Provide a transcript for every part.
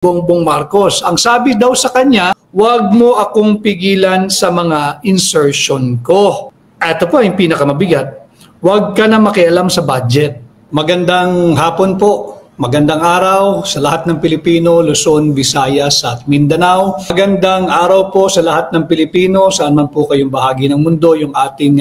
Bongbong Marcos. Ang sabi daw sa kanya, "Huwag mo akong pigilan sa mga insertion ko." Ito po yung pinakamabigat. Huwag ka na makialam sa budget. Magandang hapon po. Magandang araw sa lahat ng Pilipino, Luzon, Visayas at Mindanao. Magandang araw po sa lahat ng Pilipino, saan man po kayong bahagi ng mundo, yung ating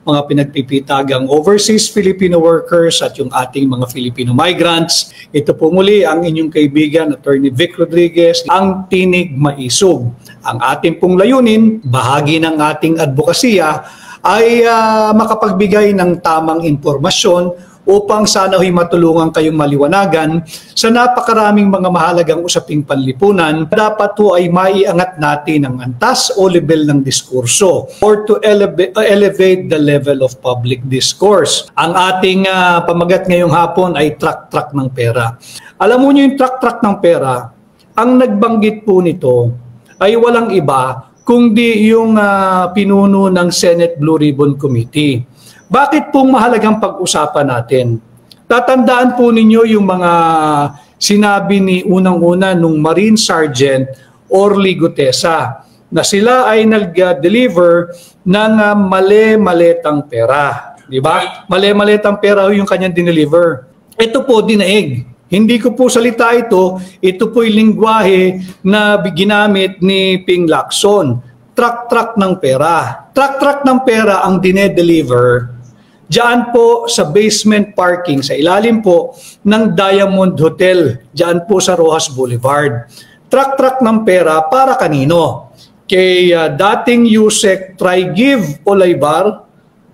mga pinagpipitagang overseas Filipino workers at yung ating mga Filipino migrants. Ito po muli ang inyong kaibigan, Attorney Vic Rodriguez, ang Tinig Maisog. Ang ating pong layunin, bahagi ng ating advokasya, ay makapagbigay ng tamang impormasyon upang sana ho'y matulungan kayong maliwanagan sa napakaraming mga mahalagang usaping panlipunan. Dapat po ay maiangat natin ang antas o level ng diskurso or to elevate the level of public discourse. Ang ating pamagat ngayong hapon ay track ng pera. Alam mo niyo yung track ng pera, ang nagbanggit po nito ay walang iba kundi yung pinuno ng Senate Blue Ribbon Committee. Bakit pong mahalagang pag-usapan natin? Tatandaan po ninyo yung mga sinabi ni unang-una nung Marine Sergeant Orly Gutesa na sila ay nag-deliver ng mali-malitang pera. Di ba? Mali-malitang pera yung kanyang dineliver. Ito po, dinaig. Hindi ko po salita ito. Ito po'y lingwahe na ginamit ni Ping Lacson. Truck ng pera. Truck ng pera ang dinedeliver diyan po sa basement parking, sa ilalim po ng Diamond Hotel, diyan po sa Rojas Boulevard. Truck ng pera para kanino? Kay dating Yusek Trygiv Olaybar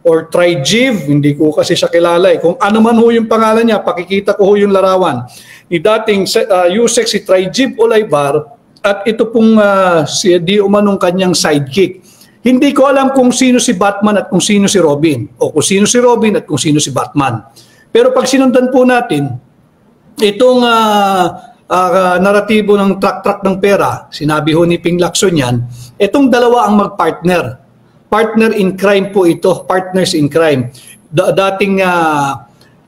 or Trygiv, hindi ko kasi siya kilala eh. Kung ano man ho yung pangalan niya, pakikita ko ho yung larawan. Ni dating Yusek si Trygiv Olaybar at ito pong si di umanong kanyang sidekick. Hindi ko alam kung sino si Batman at kung sino si Robin, o kung sino si Robin at kung sino si Batman. Pero pag sinundan po natin, itong naratibo ng truck ng pera, sinabi ho ni Ping Lacson yan, itong dalawa ang mag-partner. Partner in crime po ito, partners in crime. Dating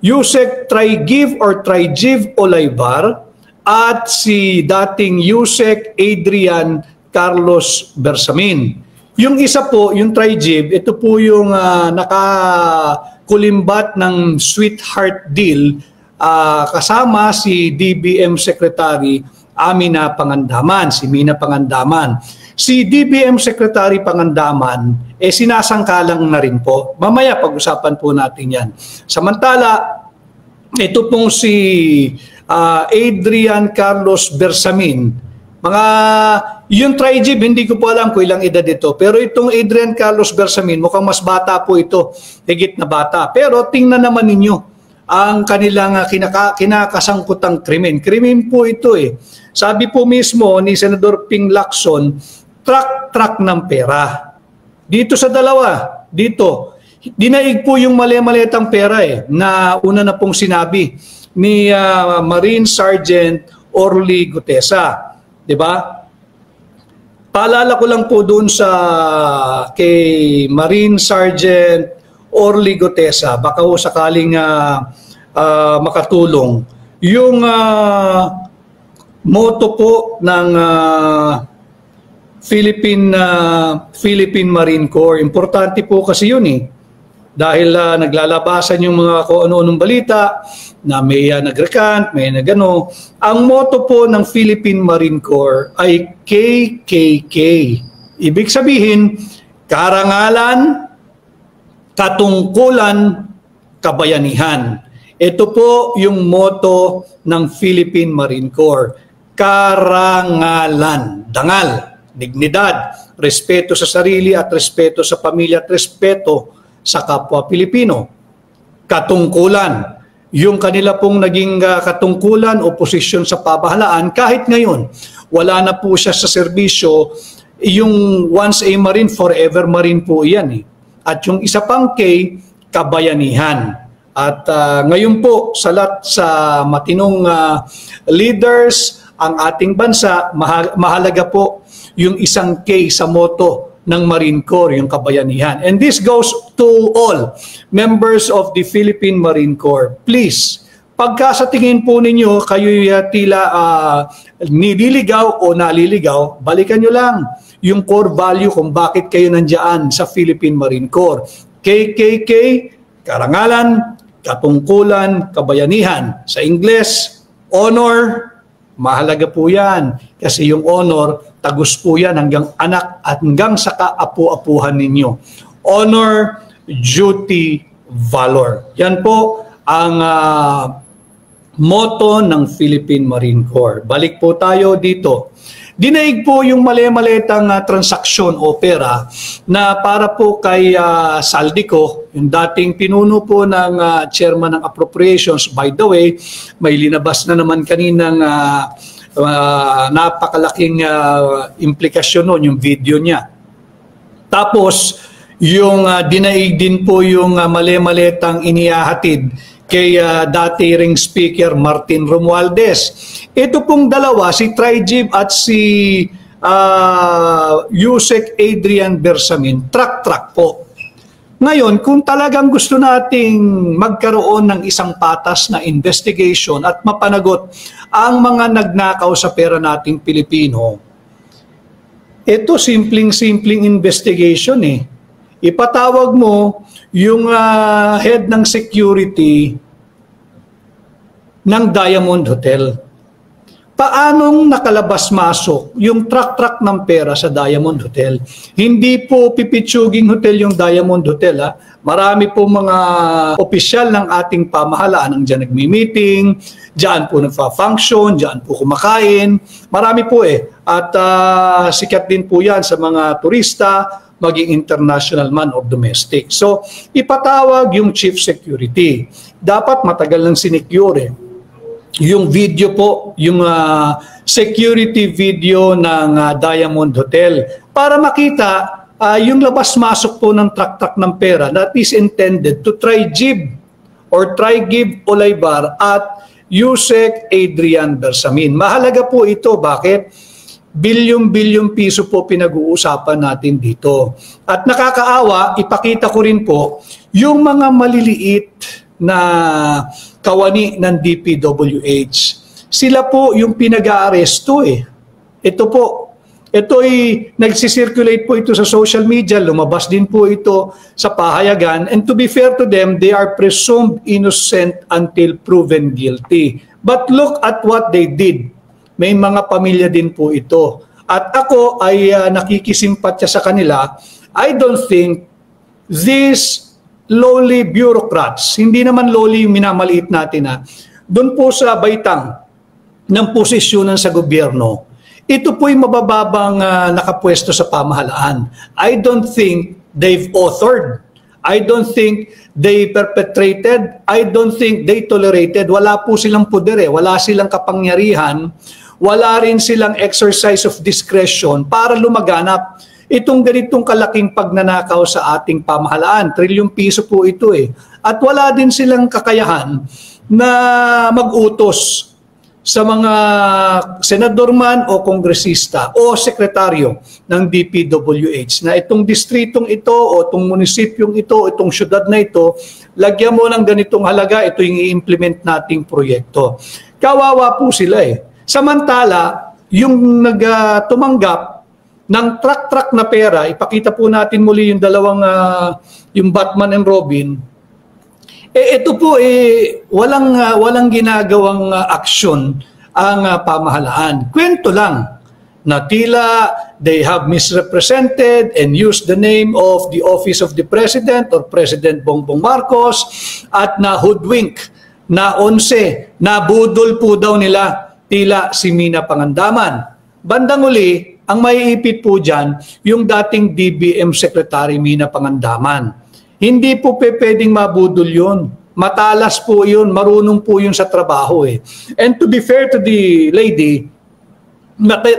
Yusek Trygiv or Trygiv Olaybar at si dating Yusek Adrian Carlos Bersamin. Yung isa po, yung Trygiv, ito po yung nakakulimbat ng sweetheart deal kasama si DBM Secretary Amina Pangandaman, si Mina Pangandaman. Si DBM Secretary Pangandaman, sinasangkalang na rin po. Mamaya pag-usapan po natin yan. Samantala, ito pong si Adrian Carlos Bersamin, yung Trygiv, hindi ko po alam kung ilang edad ito. Pero itong Adrian Carlos Bersamin, mukhang mas bata po ito. Higit na bata. Pero tingnan naman ninyo ang kanilang kinakasangkutang krimen. Krimen po ito eh. Sabi po mismo ni Senador Ping Lacson, truck ng pera. Dito sa dalawa, dito, dinaig po yung mali-malitang pera eh, na una na pong sinabi ni Marine Sergeant Orly Gutesa. Diba? Paalala ko lang po doon sa kay Marine Sergeant Orly Gutesa, baka ho sakaling makatulong. Yung motto po ng Philippine Marine Corps, importante po kasi yun eh. Dahil naglalabasan yung mga kung ano-anong balita na may nag-recant, may nagano. Ang motto po ng Philippine Marine Corps ay KKK. Ibig sabihin, karangalan, katungkulan, kabayanihan. Ito po yung motto ng Philippine Marine Corps. Karangalan, dangal, dignidad, respeto sa sarili at respeto sa pamilya at respeto sa kapwa Pilipino. Katungkulan, yung kanila pong naging katungkulan o posisyon sa pamahalaan kahit ngayon. Wala na po siya sa serbisyo, yung once a Marine, forever Marine po yan eh. At yung isa pang K, kabayanihan. At ngayon po, salat sa matinong leaders, ang ating bansa, mahalaga po yung isang K sa motto ng Marine Corps, yung kabayanihan. And this goes to all members of the Philippine Marine Corps. Please, Pagka sa tingin po ninyo, kayo'y tila nililigaw o naliligaw, balikan nyo lang yung core value kung bakit kayo nandiyan sa Philippine Marine Corps. KKK, karangalan, katungkulan, kabayanihan. Sa Ingles, honor, mahalaga po yan. Kasi yung honor, tagus po yan hanggang anak at hanggang sa kaapu-apuhan ninyo. Honor, duty, valor. Yan po ang motto ng Philippine Marine Corps. Balik po tayo dito. Dinaig po yung mali-malitang transaksyon o pera na para po kay Saldico, yung dating pinuno po ng chairman ng appropriations. By the way, may linabas na naman kaninang napakalaking implikasyon nun, yung video niya. Tapos, yung dinaig din po yung mali-malitang inihahatid kay dating speaker Martin Romualdez. Ito pong dalawa, si Trigib at si Yusek Adrian Bersamin, track po. Ngayon, kung talagang gusto nating magkaroon ng isang patas na investigation at mapanagot ang mga nagnakaw sa pera nating Pilipino, ito simpleng investigation eh. Ipatawag mo yung head ng security ng Diamond Hotel. Paanong nakalabas-masok yung truck ng pera sa Diamond Hotel? Hindi po pipitsuging hotel yung Diamond Hotel. Marami po mga opisyal ng ating pamahalaan ang dyan nagmi-meeting, dyan po nagfa-function, dyan po kumakain. Marami po eh. At sikat din po yan sa mga turista, maging international man or domestic. So, ipatawag yung chief security. Dapat matagal nang sinecure. Yung video po, yung security video ng Diamond Hotel para makita yung labas-masok po ng truck ng pera that is intended to Trigib Olaybar at Yusek Adrian Bersamin. Mahalaga po ito. Bakit? Bilyong-bilyong piso po pinag-uusapan natin dito. At nakakaawa, ipakita ko rin po yung mga maliliit na kawani ng DPWH. Sila po yung pinag-aaresto eh. Ito po. Ito'y nagsisirculate po ito sa social media. Lumabas din po ito sa pahayagan. And to be fair to them, they are presumed innocent until proven guilty. But look at what they did. May mga pamilya din po ito. At ako ay nakikisimpatya sa kanila. I don't think these lowly bureaucrats, hindi naman lowly yung minamaliit natin doon po sa baitang ng posisyonan sa gobyerno, ito po'y mabababang nakapwesto sa pamahalaan. I don't think they've authored. I don't think they perpetrated. I don't think they tolerated. Wala po silang poder eh. Wala silang kapangyarihan. Wala rin silang exercise of discretion para lumaganap itong ganitong kalaking pagnanakaw sa ating pamahalaan. Trilyong piso po ito eh. At wala din silang kakayahan na mag-utos sa mga senador man o kongresista o sekretaryo ng DPWH na itong distritong ito o itong munisipyong ito o itong syudad na ito, lagyan mo ng ganitong halaga, ito yung i-implement nating proyekto. Kawawa po sila eh. Samantala, yung tumanggap ng truck na pera, ipakita po natin muli yung dalawang, yung Batman and Robin, ito po walang ginagawang aksyon ang pamahalaan. Kwento lang na tila they have misrepresented and used the name of the office of the President or President Bongbong Marcos at na hoodwink, na 11, na budol po daw nila tila si Mina Pangandaman. Bandang uli, ang maiipit po dyan, yung dating DBM Secretary Mina Pangandaman. Hindi po pwedeng mabudol yun. Matalas po yun, marunong po yun sa trabaho eh. And to be fair to the lady,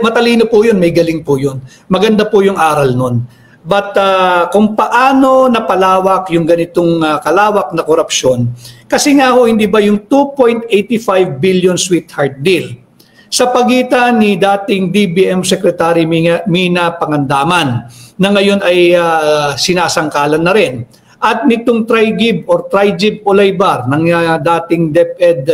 matalino po yun, may galing po yun. Maganda po yung aral nun. But kung paano napalawak yung ganitong kalawak na korupsyon, kasi nga ho, hindi ba yung 2.85 billion sweetheart deal sa pagitan ni dating DBM Secretary Mina Pangandaman na ngayon ay sinasangkalan na rin, at nitong Trigib Olaybar ng dating DepEd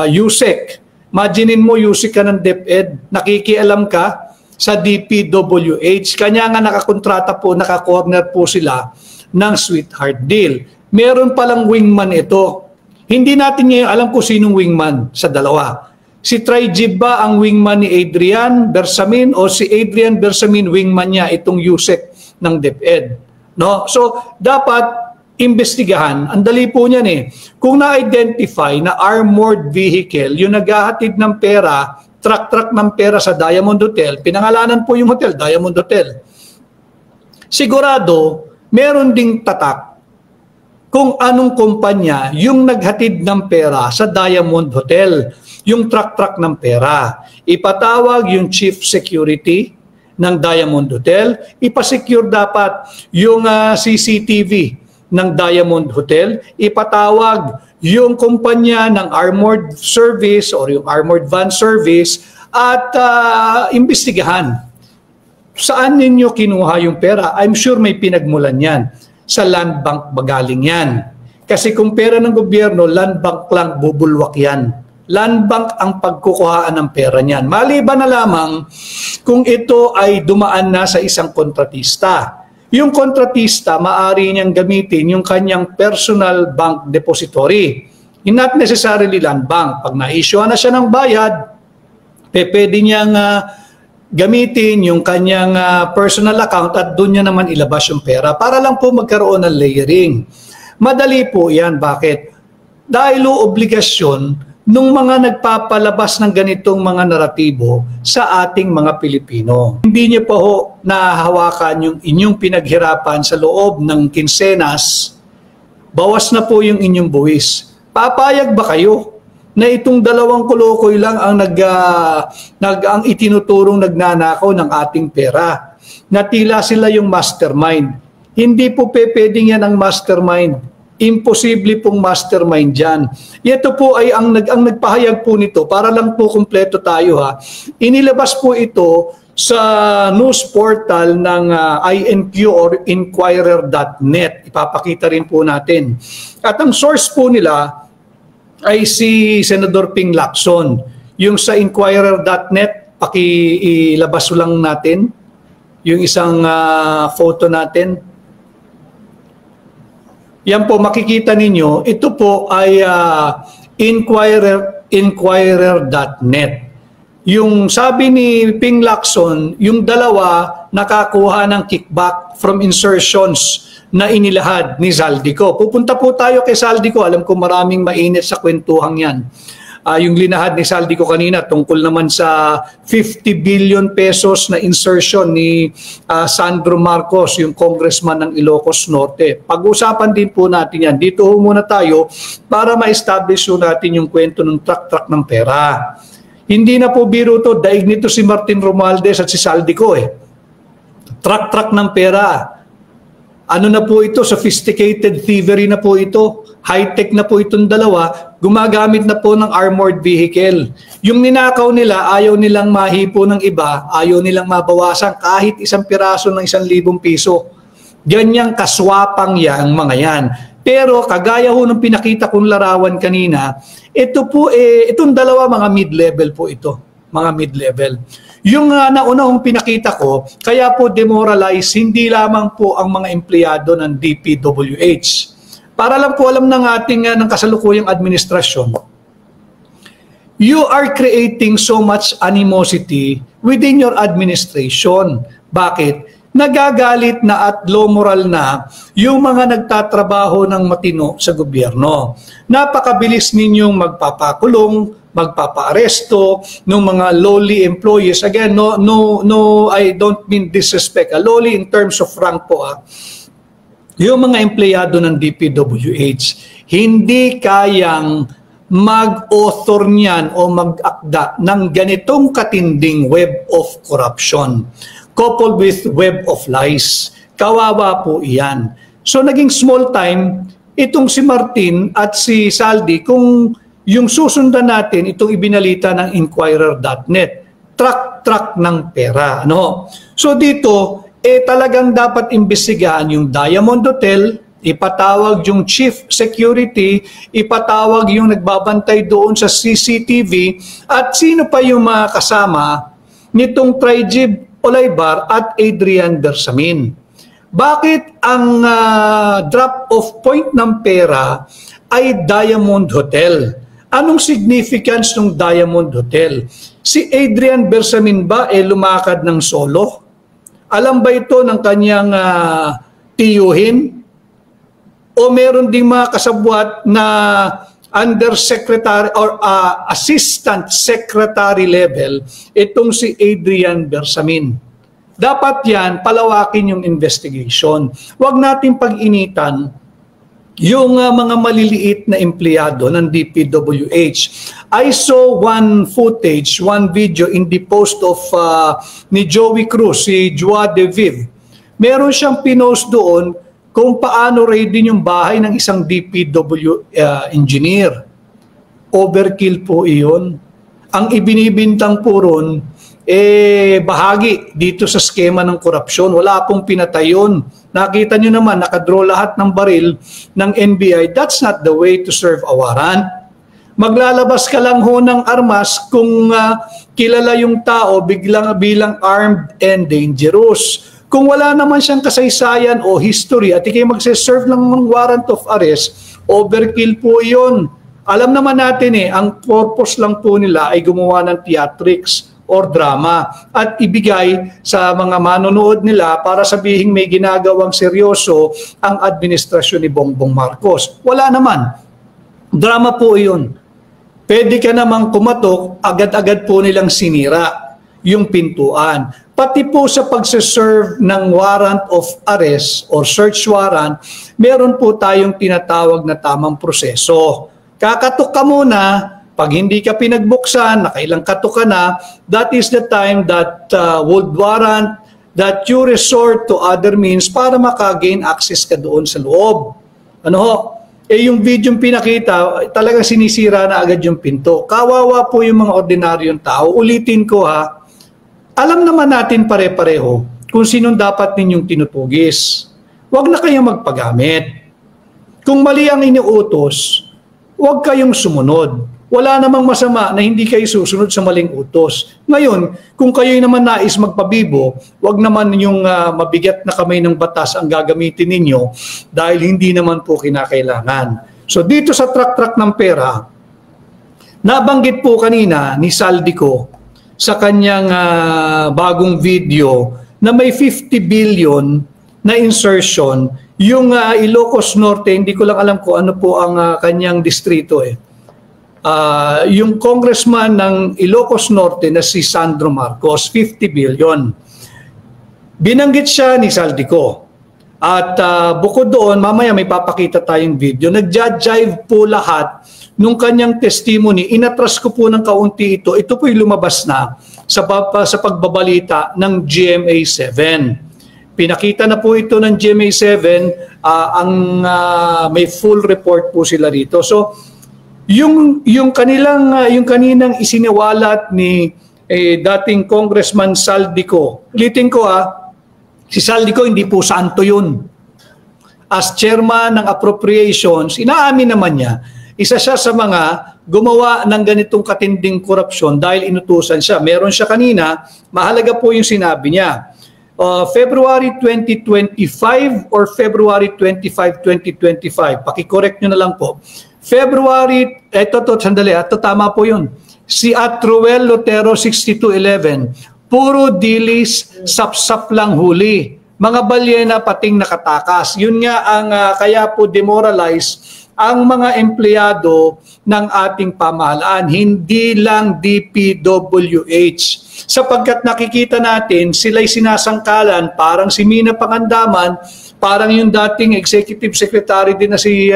Yusek. Imaginin mo, Yusek ka ng DepEd, nakikialam ka sa DPWH. Kanya nga nakakontrata po, naka-corner po sila ng sweetheart deal. Meron palang wingman ito. Hindi natin ngayon alam kung sinong wingman sa dalawa. Si Trigib ba ang wingman ni Adrian Bersamin o si Adrian Bersamin wingman niya itong Yusek ng DepEd? No? So, dapat imbestigahan. Ang dali po niyan eh. Kung na-identify na armored vehicle, yung naghahatid ng pera, truck ng pera sa Diamond Hotel, pinangalanan po yung hotel, Diamond Hotel. Sigurado, meron ding tatak kung anong kumpanya yung naghatid ng pera sa Diamond Hotel, yung truck ng pera. Ipatawag yung chief security ng Diamond Hotel, ipasecure dapat yung CCTV ng Diamond Hotel, ipatawag yung kumpanya ng armored service or yung armored van service at imbestigahan. Saan ninyo kinuha yung pera? I'm sure may pinagmulan yan. Sa land bank magaling yan. Kasi kung pera ng gobyerno, land bank lang bubulwak yan. Land bank ang pagkukuhaan ng pera niyan. Maliban na lamang kung ito ay dumaan na sa isang kontratista. Yung kontratista, maaari niyang gamitin yung kanyang personal bank depository. Not necessarily land bank. Pag na-issue na siya ng bayad, pwede niyang gamitin yung kanyang personal account at doon niya naman ilabas yung pera para lang po magkaroon ng layering. Madali po yan. Bakit? Dahil obligasyon nung mga nagpapalabas ng ganitong mga naratibo sa ating mga Pilipino. Hindi niyo pa ho nahahawakan yung inyong pinaghirapan sa loob ng kinsenas, bawas na po yung inyong buwis. Papayag ba kayo na itong dalawang kulukoy lang ang ang itinuturong nagnanakaw ng ating pera? Na tila sila yung mastermind. Hindi po pwedeng yan ang mastermind. Imposible pong mastermind dyan. Ito po ay ang nagpahayag po nito, para lang po kumpleto tayo ha. Inilabas po ito sa news portal ng INQ or Inquirer.net. Ipapakita rin po natin. At ang source po nila ay si Senador Ping Lacson. Yung sa Inquirer.net, pakilabas lang natin yung isang photo natin. Yan po, makikita ninyo, ito po ay Inquirer.net. Yung sabi ni Ping Lacson, yung dalawa nakakuha ng kickback from insertions na inilahad ni Zaldico. Pupunta po tayo kay Zaldico. Alam ko maraming mainit sa kwentuhang yan. Yung linahad ni Zaldico kanina tungkol naman sa 50 billion pesos na insertion ni Sandro Marcos, yung congressman ng Ilocos Norte. Pag-usapan din po natin yan. Dito muna tayo para ma-establish natin yung kwento ng truck ng pera. Hindi na po biro to, daig nito si Martin Romualdez at si Zaldico eh. Truck ng pera. Ano na po ito? Sophisticated thievery na po ito. High-tech na po itong dalawa. Gumagamit na po ng armored vehicle. Yung ninakaw nila, ayaw nilang mahipo ng iba, ayaw nilang mabawasan kahit isang piraso ng 1,000 piso. Ganyang kaswapang yang mga yan. Pero kagaya ho ng pinakita kong larawan kanina, ito po itong dalawa mga mid-level po ito. Mga mid-level. Yung naunahong pinakita ko, kaya po demoralize hindi lamang po ang mga empleyado ng DPWH. Para lang po alam ng ating ng kasalukuyang administrasyon, you are creating so much animosity within your administration. Bakit? Nagagalit na at low moral na yung mga nagtatrabaho ng matino sa gobyerno. Napakabilis ninyong magpapakulong, magpapaaresto ng mga lowly employees. Again, no, I don't mean disrespect. Lowly in terms of rank po. Yung mga empleyado ng DPWH, hindi kayang mag-author niyan o mag-akda ng ganitong katinding web of corruption coupled with web of lies. Kawawa po iyan. So naging small time itong si Martin at si Saldi kung yung susundan natin itong ibinalita ng Inquirer.net, truck ng pera. No? So dito, talagang dapat imbestigahan yung Diamond Hotel, ipatawag yung chief security, ipatawag yung nagbabantay doon sa CCTV, at sino pa yung mga kasama nitong Trigib Olaybar at Adrian Bersamin. Bakit ang drop-off point ng pera ay Diamond Hotel? Anong significance ng Diamond Hotel? Si Adrian Bersamin ba lumakad ng solo? Alam ba ito ng kanyang tiyuhin? O meron ding mga kasabwat na undersecretary or assistant secretary level itong si Adrian Bersamin. Dapat yan, palawakin yung investigation. Huwag natin pag-initan yung mga maliliit na empleyado ng DPWH. I saw one footage, one video in the post of ni Joey Cruz, si Joa De Viv. Meron siyang pinost doon kung paano ready yung bahay ng isang DPW engineer. Overkill po iyon. Ang ibinibintang po ron, bahagi dito sa skema ng korupsyon. Wala pong pinatay yun. Nakita nyo naman, nakadraw lahat ng baril ng NBI. That's not the way to serve a warrant. Maglalabas ka lang ho ng armas kung kilala yung tao bilang armed and dangerous. Kung wala naman siyang kasaysayan o history at ikay magse-serve lang ng warrant of arrest, overkill po yun. Alam naman natin ang purpose lang po nila ay gumawa ng theatrics or drama at ibigay sa mga manonood nila para sabihing may ginagawang seryoso ang administrasyon ni Bongbong Marcos. Wala naman. Drama po yun. Pwede ka namang kumatok, agad-agad po nilang sinira yung pintuan. Pati po sa pagse-serve ng warrant of arrest or search warrant, meron po tayong tinatawag na tamang proseso. Kakatok ka muna. Pag hindi ka pinagbuksan, nakailang katok ka na, that is the time that would warrant that you resort to other means para makagain access ka doon sa loob. Ano ho? Yung video yung pinakita, talagang sinisira na agad yung pinto. Kawawa po yung mga ordinaryong tao. Ulitin ko ha, alam naman natin pare-pareho kung sinong dapat ninyong tinutugis. Huwag na kayong magpagamit. Kung mali ang iniutos, huwag kayong sumunod. Wala namang masama na hindi kayo susunod sa maling utos. Ngayon, kung kayo naman nais magpabibo, wag naman yung mabigat na kamay ng batas ang gagamitin ninyo dahil hindi naman po kinakailangan. So dito sa track ng pera, nabanggit po kanina ni Saldico sa kanyang bagong video na may 50 billion na insertion yung Ilocos Norte. Hindi ko lang alam kung ano po ang kanyang distrito yung congressman ng Ilocos Norte na si Sandro Marcos, 50 billion. Binanggit siya ni Saldico. At bukod doon, mamaya may papakita tayong video, nagja-jive po lahat nung kanyang testimony. Inatras ko po ng kaunti ito. Ito po yung lumabas na sa pagbabalita ng GMA7. Pinakita na po ito ng GMA7, may full report po sila rito. So, yung kaninang isiniwalat ni dating Congressman Saldico. Ulitin ko si Saldico hindi po santo yun. As chairman ng appropriations, inaamin naman niya, isa siya sa mga gumawa ng ganitong katinding korupsyon dahil inutusan siya. Meron siya kanina, mahalaga po yung sinabi niya. February 2025 or February 25, 2025. Paki-correct nyo na lang po. February, sandali, tama po yun. Si Atruel Lotero 6211, puro dilis, sapsap lang huli. Mga balyena pating nakatakas. Yun nga ang kaya po demoralize ang mga empleyado ng ating pamahalaan, hindi lang DPWH. Sapagkat nakikita natin, sila'y sinasangkalan, parang si Mina Pangandaman, parang yung dating executive secretary din na si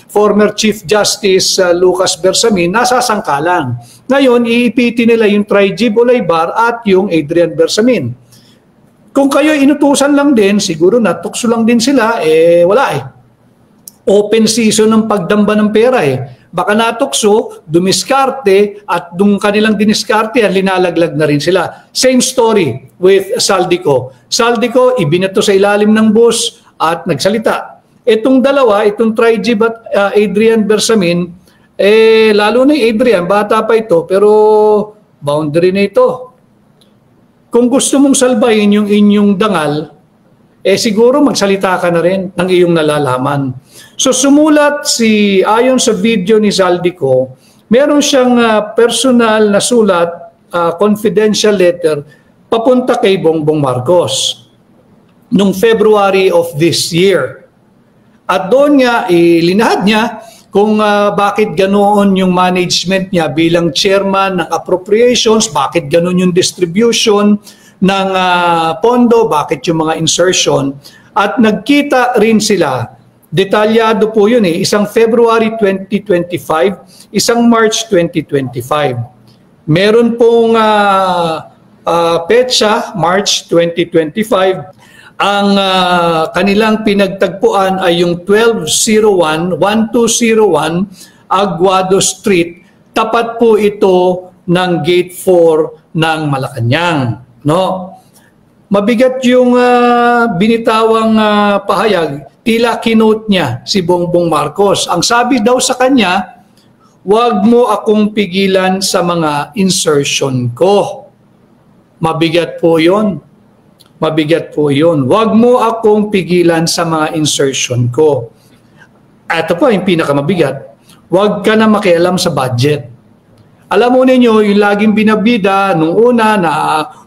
former Chief Justice Lucas Bersamin, nasasangkalan. Ngayon, iipiti nila yung Trigib Olaybar at yung Adrian Bersamin. Kung kayo inutusan lang din, siguro natukso lang din sila, wala Open season ng pagdamba ng pera Baka natukso, dumiskarte, at dung kanilang diniskarte, linalaglag na rin sila. Same story with Saldico. Saldico, ibinato sa ilalim ng bus at nagsalita. Itong dalawa, itong Trigib at Adrian Bersamin, lalo na yung Adrian, bata pa ito, pero boundary na ito. Kung gusto mong salbahin yung inyong dangal, siguro magsalita ka na rin ng iyong nalalaman. So sumulat ayon sa video ni Zaldico, meron siyang personal na sulat, confidential letter, papunta kay Bongbong Marcos noong February of this year. At doon nga, ilinahad niya kung bakit ganoon yung management niya bilang chairman ng appropriations, bakit ganoon yung distribution ng pondo, bakit yung mga insertion. At nagkita rin sila, detalyado po yun isang February 2025, isang March 2025. Meron pong petsa, March 2025, ang kanilang pinagtagpuan ay yung 1201 Aguado Street. Tapat po ito ng Gate 4 ng Malacanang. No? Mabigat yung binitawang pahayag, tila kinote niya si Bongbong Marcos. Ang sabi daw sa kanya, "Huwag mo akong pigilan sa mga insertion ko." Mabigat po yun. Mabigat po yun. "Huwag mo akong pigilan sa mga insertion ko." Ito po yung pinakamabigat. "Huwag ka na makialam sa budget." Alam mo ninyo, yung laging binabida nung una na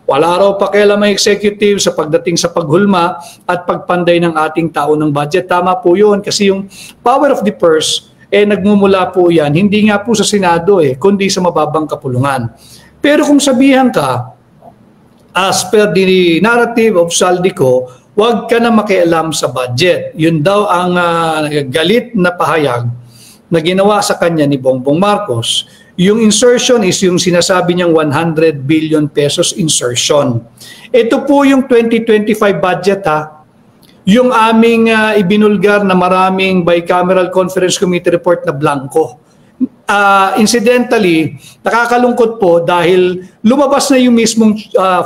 wala raw pakialam ang executive sa pagdating sa paghulma at pagpanday ng ating tao ng budget. Tama po yun kasi yung power of the purse, nagmumula po yan, hindi nga po sa Senado kundi sa mababang kapulungan. Pero kung sabihan ka, as per the narrative of Zaldico, huwag ka na makialam sa budget. Yun daw ang galit na pahayag na ginawa sa kanya ni Bongbong Marcos. Yung insertion is yung sinasabi niyang 100 billion pesos insertion. Ito po yung 2025 budget yung aming ibinulgar na maraming bicameral conference committee report na blanco. Incidentally, nakakalungkot po dahil lumabas na yung mismong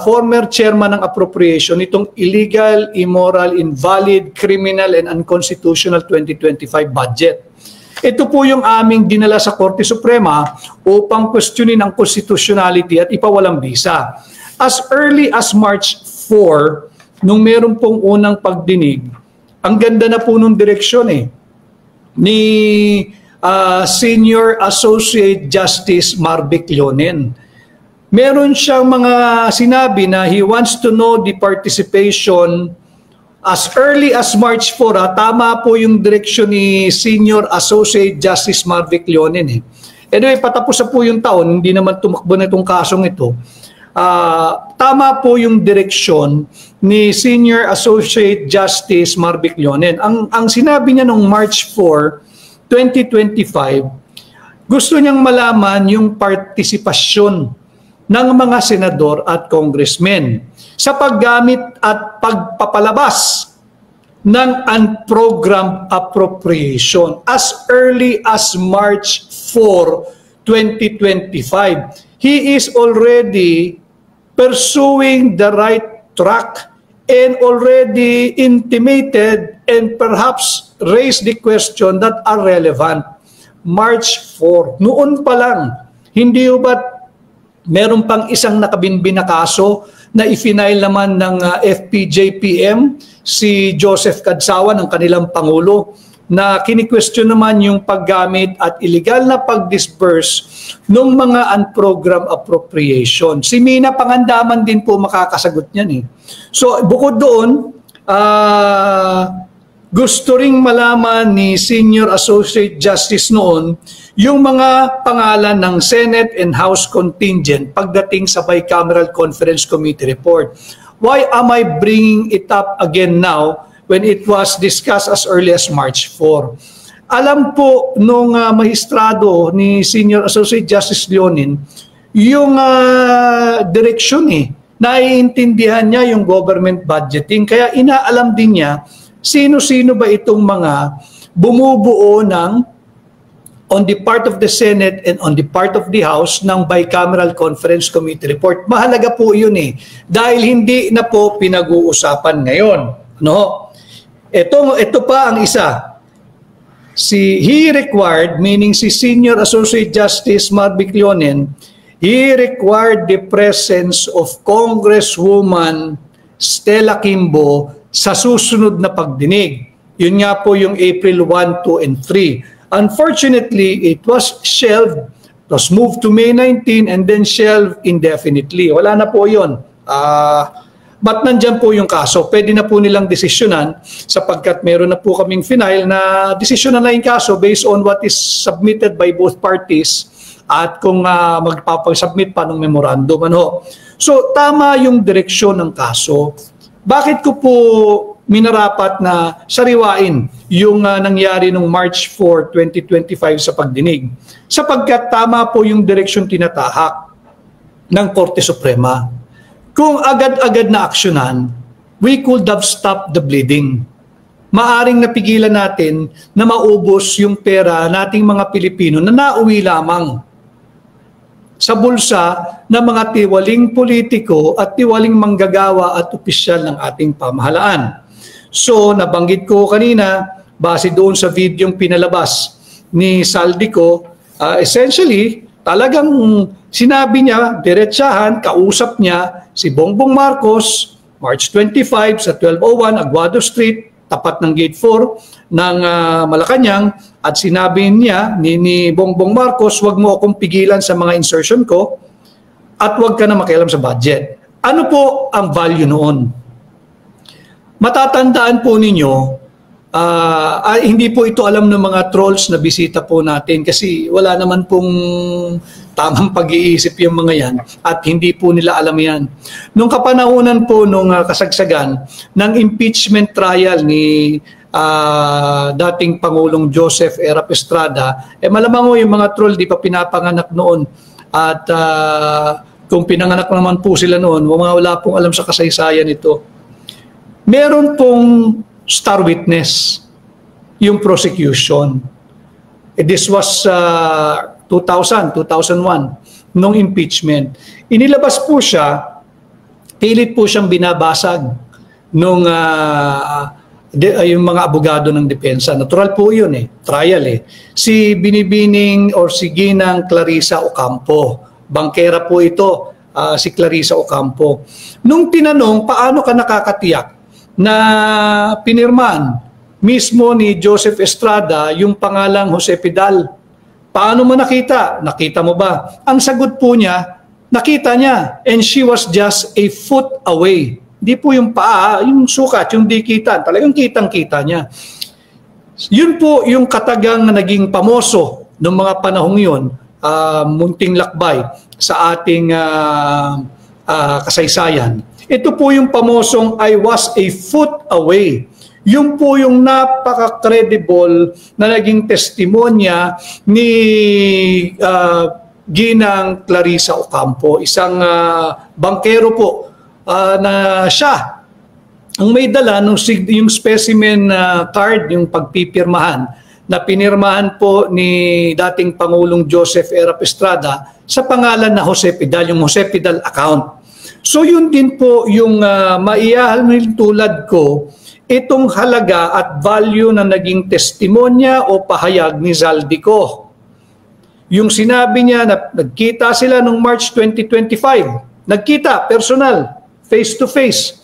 former chairman ng appropriation itong illegal, immoral, invalid, criminal, and unconstitutional 2025 budget. Ito po yung aming dinala sa Korte Suprema upang questionin ang constitutionality at ipawalang bisa. As early as March 4, nung meron pong unang pagdinig, ang ganda na po nung direksyon ni Senior Associate Justice Marvic Leonen. Meron siyang mga sinabi na he wants to know the participation as early as March 4, tama po yung direksyon ni Senior Associate Justice Marvic Leonen. Anyway, patapos na po yung taon, hindi naman tumakbo na itong kasong ito. Tama po yung direksyon ni Senior Associate Justice Marvic Leonen. Ang sinabi niya noong March 4, 2025, gusto niyang malaman yung partisipasyon ng mga senador at congressmen sa paggamit at pagpapalabas ng unprogrammed appropriation as early as March 4, 2025. He is already pursuing the right track and already intimated and perhaps raised the question that are relevant. March 4, noon pa lang, hindi ba't meron pang isang nakabinbin na kaso na ifinail naman ng FPJPM, si Joseph Cadsawa ng kanilang Pangulo, na kini-question naman yung paggamit at illegal na pag-disburse ng mga unprogrammed appropriation. Si Mina Pangandaman din po makakasagot niyan So bukod doon, gusto ring malaman ni Senior Associate Justice noon yung mga pangalan ng Senate and House contingent pagdating sa Bicameral Conference Committee report. Why am I bringing it up again now when it was discussed as early as March 4? Alam po nung mahistrado ni Senior Associate Justice Leonen yung direksyon naiintindihan niya yung government budgeting, kaya inaalam din niya sino-sino ba itong mga bumubuo ng on the part of the Senate and on the part of the House ng Bicameral Conference Committee report. Mahalaga po yun dahil hindi na po pinag-uusapan ngayon. No? Ito pa ang isa. He required, meaning si Senior Associate Justice Marvic Leonen, he required the presence of Congresswoman Stella Kimbo sa susunod na pagdinig. Yun nga po yung April 1, 2, and 3. Unfortunately, it was shelved. It was moved to May 19 and then shelved indefinitely. Wala na po yun. But nandyan po yung kaso. Pwede na po nilang desisyonan sapagkat meron na po kaming final na desisyonan na yung kaso based on what is submitted by both parties at kung magpapasubmit pa ng memorandum. Ano. So tama yung direksyon ng kaso. Bakit ko po minarapat na sariwain yung nangyari noong March 4, 2025 sa pagdinig? Sapagkat tama po yung direksyon tinatahak ng Korte Suprema. Kung agad-agad na aksyonan, we could have stopped the bleeding. Maaring napigilan natin na maubos yung pera nating mga Pilipino na nauwi lamang sa bulsa ng mga tiwaling politiko at tiwaling manggagawa at opisyal ng ating pamahalaan. So, nabanggit ko kanina, base doon sa videong pinalabas ni Saldico, essentially, talagang sinabi niya, diretsahan, kausap niya si Bongbong Marcos, March 25 sa 1201 Aguado Street, tapat ng Gate 4 ng Malacanang, at sinabi niya ni Bongbong Marcos, wag mo akong pigilan sa mga insertion ko at wag ka na makialam sa budget. Ano po ang value noon? Matatandaan po ninyo, hindi po ito alam ng mga trolls na bisita po natin kasi wala naman pong tamang pag-iisip yung mga yan at hindi po nila alam yan. Nung kapanahunan po nung kasagsagan ng impeachment trial ni dating Pangulong Joseph Erap Estrada, malamang yung mga troll di pa pinapanganak noon at kung pinanganak naman po sila noon, wala pong alam sa kasaysayan ito. Meron pong star witness yung prosecution. This was 2001 nung impeachment. Inilabas po siya, pilit po siyang binabasag nung yung mga abogado ng depensa. Natural po yun trial Si Binibining or si Ginang Clarissa Ocampo. Bangkera po ito, si Clarissa Ocampo. Nung tinanong, paano ka nakakatiyak na pinirmahan mismo ni Joseph Estrada yung pangalang Jose Pidal? Paano mo nakita? Nakita mo ba? Ang sagot po niya, nakita niya. And she was just a foot away. Di po yung paa, yung sukat, yung dikitan. Talagang kitang-kita niya. Yun po yung katagang naging pamoso ng mga panahong yun, munting lakbay sa ating kasaysayan. Ito po yung pamosong I was a foot away. Yung po yung napaka-credible na naging testimonya ni Ginang Clarissa Ocampo, isang bangkero po na siya ang may dala yung specimen card, yung pagpipirmahan na pinirmahan po ni dating Pangulong Joseph Erap Estrada sa pangalan na Jose Pidal, yung Jose Pidal account. So yun din po yung maiahalin tulad ko, itong halaga at value na naging testimonya o pahayag ni Zaldico. Yung sinabi niya na nagkita sila noong March 2025, nagkita, personal, face to face.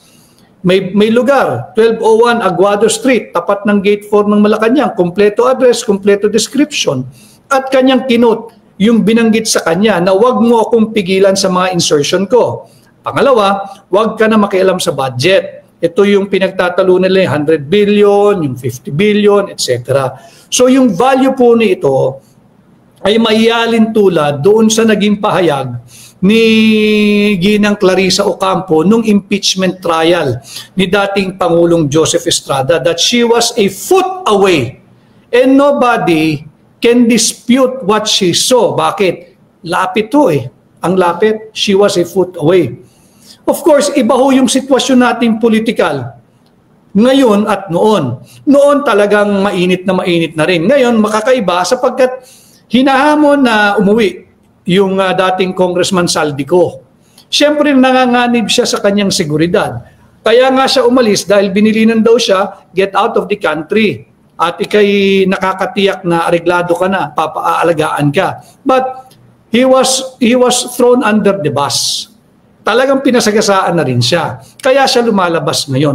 May lugar, 1201 Aguado Street, tapat ng Gate 4 ng Malacanang, kompleto address, kompleto description. At kanyang kinot yung binanggit sa kanya na wag mo akong pigilan sa mga insertion ko. Pangalawa, wag ka na makialam sa budget. Ito yung pinagtatalo nila, 100 billion, yung 50 billion, etc. So yung value po nito ay maialin tulad doon sa naging pahayag ni Ginang Clarissa Ocampo nung impeachment trial ni dating Pangulong Joseph Estrada that she was a foot away and nobody can dispute what she saw. Bakit? Lapit to Ang lapit, she was a foot away. Of course, iba ho yung sitwasyon nating politikal. Ngayon at noon. Noon talagang mainit na rin. Ngayon, makakaiba sapagkat hinahamon na umuwi yung dating Congressman Saldico. Siyempre, nanganganib siya sa kanyang seguridad. Kaya nga siya umalis dahil binilinan daw siya, get out of the country. At ikay nakakatiyak na areglado ka na, papaalagaan ka. But he was thrown under the bus. Talagang pinasagasaan na rin siya. Kaya siya lumalabas ngayon.